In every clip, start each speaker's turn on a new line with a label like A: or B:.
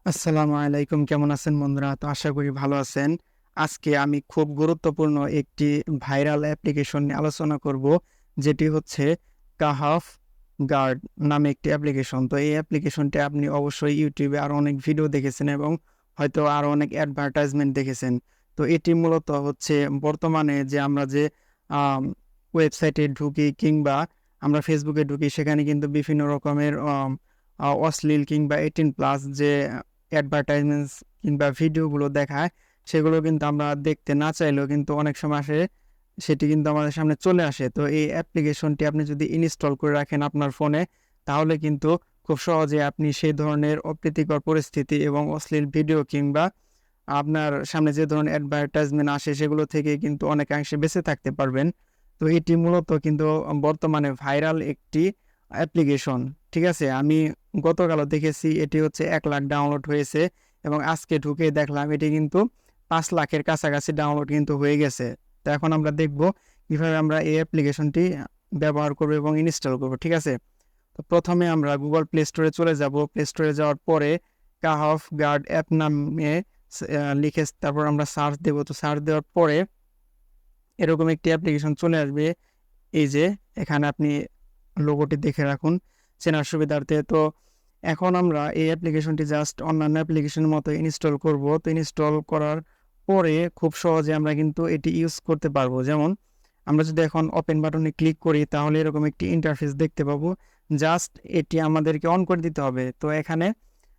A: আসসালামু আলাইকুম। কেমন আছেন বন্ধুরা? তো আশা করি ভালো আছেন। আজকে আমি খুব গুরুত্বপূর্ণ একটি ভাইরাল অ্যাপ্লিকেশন নিয়ে আলোচনা করব, যেটি হচ্ছে কাহাফ গার্ড নামে একটি অ্যাপ্লিকেশন। তো এই অ্যাপ্লিকেশনটি আপনি অবশ্যই ইউটিউবে আরও অনেক ভিডিও দেখেছেন এবং হয়তো আরও অনেক অ্যাডভার্টাইজমেন্ট দেখেছেন। তো এটি মূলত হচ্ছে বর্তমানে যে আমরা যে আম ওয়েবসাইটে ঢুকি কিংবা আমরা ফেসবুকে ঢুকি, সেখানে কিন্তু বিভিন্ন রকমের অশ্লীল কিংবা 18+ যে অ্যাডভার্টাইজমেন্টস কিংবা ভিডিওগুলো দেখায়, সেগুলো কিন্তু আমরা দেখতে না চাইলেও কিন্তু অনেক সময় আসে, সেটি কিন্তু আমাদের সামনে চলে আসে। তো এই অ্যাপ্লিকেশনটি আপনি যদি ইনস্টল করে রাখেন আপনার ফোনে, তাহলে কিন্তু খুব সহজে আপনি সেই ধরনের অপ্রীতিকর পরিস্থিতি এবং অশ্লীল ভিডিও কিংবা আপনার সামনে যে ধরনের অ্যাডভার্টাইজমেন্ট আসে, সেগুলো থেকে কিন্তু অনেকাংশে বেঁচে থাকতে পারবেন। তো এটি মূলত কিন্তু বর্তমানে ভাইরাল একটি অ্যাপ্লিকেশন। ঠিক আছে? আমি গতকালও দেখেছি এটি হচ্ছে 1,00,000 ডাউনলোড হয়েছে এবং আজকে ঢুকেই দেখলাম এটি কিন্তু 5,00,000-এর কাছাকাছি ডাউনলোড কিন্তু হয়ে গেছে। তো এখন আমরা দেখব কিভাবে আমরা এই অ্যাপ্লিকেশনটি ব্যবহার করব এবং ইনস্টল করব। ঠিক আছে? তো প্রথমে আমরা গুগল প্লে স্টোরে চলে যাব। প্লে স্টোরে যাওয়ার পরে কাহফ গার্ড অ্যাপ নামে লিখে তারপর আমরা সার্চ দেব। তো সার্চ দেওয়ার পরে এরকম একটি অ্যাপ্লিকেশন চলে আসবে। এই যে এখানে আপনি লোগোটি দেখে রাখুন চেনার সুবিধার্থে। তো এখন আমরা এই অ্যাপ্লিকেশনটি জাস্ট অন্যান্য অ্যাপ্লিকেশনের মতো ইনস্টল করব। তো ইনস্টল করার পরে খুব সহজে আমরা কিন্তু এটি ইউজ করতে পারবো। যেমন আমরা যদি এখন ওপেন বাটনে ক্লিক করি, তাহলে এরকম একটি ইন্টারফেস দেখতে পাবো। জাস্ট এটি আমাদেরকে অন করে দিতে হবে। তো এখানে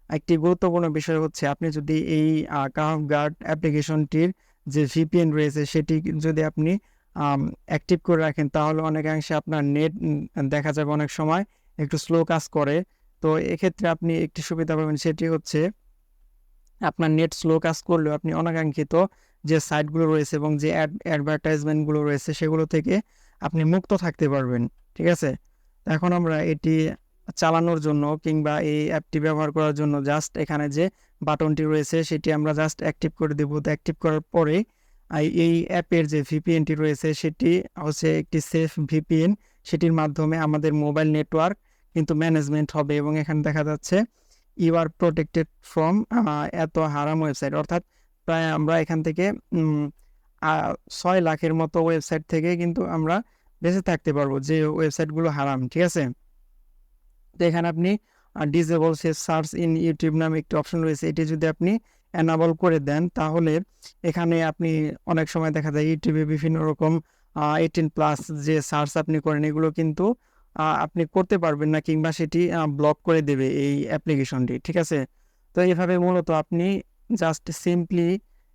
A: একটি গুরুত্বপূর্ণ বিষয় হচ্ছে, আপনি যদি এই কাহফ গার্ড অ্যাপ্লিকেশনটির যে ভিপিএন রয়েছে, সেটি যদি আপনি অ্যাক্টিভ করে রাখেন, তাহলে অনেকাংশে আপনার নেট দেখা যাবে অনেক সময় একটু স্লো কাজ করে। তো এক্ষেত্রে আপনি একটি সুবিধা পাবেন, সেটি হচ্ছে আপনার নেট স্লো কাজ করলেও আপনি অনাকাঙ্ক্ষিত যে সাইটগুলো রয়েছে এবং যে অ্যাডভার্টাইজমেন্টগুলো রয়েছে, সেগুলো থেকে আপনি মুক্ত থাকতে পারবেন। ঠিক আছে? এখন আমরা এটি চালানোর জন্য কিংবা এই অ্যাপটি ব্যবহার করার জন্য জাস্ট এখানে যে বাটনটি রয়েছে, সেটি আমরা জাস্ট অ্যাক্টিভ করে দেব। তো অ্যাক্টিভ করার পরে এই অ্যাপের যে ভিপিএনটি রয়েছে, সেটি হচ্ছে একটি সেফ ভিপিএন। সেটির মাধ্যমে আমাদের মোবাইল নেটওয়ার্ক কিন্তু ম্যানেজমেন্ট হবে এবং এখানে দেখা যাচ্ছে ইউ আর প্রোটেক্টেড ফ্রম এত হারাম ওয়েবসাইট। অর্থাৎ প্রায় আমরা এখান থেকে 6 লাখের মতো ওয়েবসাইট থেকে কিন্তু আমরা বেঁচে থাকতে পারবো, যে ওয়েবসাইটগুলো হারাম। ঠিক আছে? তো এখানে আপনি disable save search in YouTube নামে একটি অপশন রয়েছে, এটি যদি আপনি এনাবল করে দেন, তাহলে এখানে আপনি অনেক সময় দেখা যায় ইউটিউবে বিভিন্ন রকম 18+ যে সার্চ আপনি করেন, এগুলো কিন্তু আপনি করতে পারবেন না কিংবা সেটি ব্লক করে দেবে এই অ্যাপ্লিকেশনটি। ঠিক আছে? তো এইভাবে মূলত আপনি জাস্ট সিম্পলি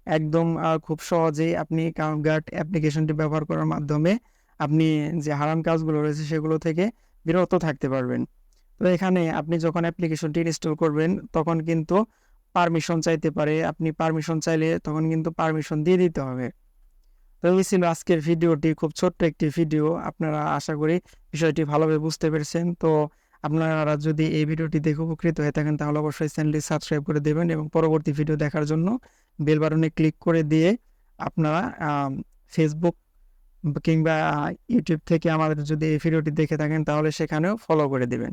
A: একদম খুব সহজেই আপনি কাউগার্ড অ্যাপ্লিকেশনটি ব্যবহার করার মাধ্যমে আপনি যে হারাম কাজগুলো রয়েছে, সেগুলো থেকে বিরত থাকতে পারবেন। তো এখানে আপনি যখন অ্যাপ্লিকেশনটি ইনস্টল করবেন, তখন কিন্তু পারমিশন চাইতে পারে। আপনি পারমিশন চাইলে তখন কিন্তু পারমিশন দিয়ে দিতে হবে। তো এই ছিল আজকের ভিডিওটি, খুব ছোট্ট একটি ভিডিও। আপনারা আশা করি বিষয়টি ভালোভাবে বুঝতে পেরেছেন। তো আপনারা যদি এই ভিডিওটি দেখে উপকৃত হয়ে থাকেন, তাহলে অবশ্যই চ্যানেলটি সাবস্ক্রাইব করে দেবেন এবং পরবর্তী ভিডিও দেখার জন্য বেল বাটনে ক্লিক করে দিয়ে আপনারা ফেসবুক কিংবা ইউটিউব থেকে আমাদের যদি এই ভিডিওটি দেখে থাকেন, তাহলে সেখানেও ফলো করে দেবেন।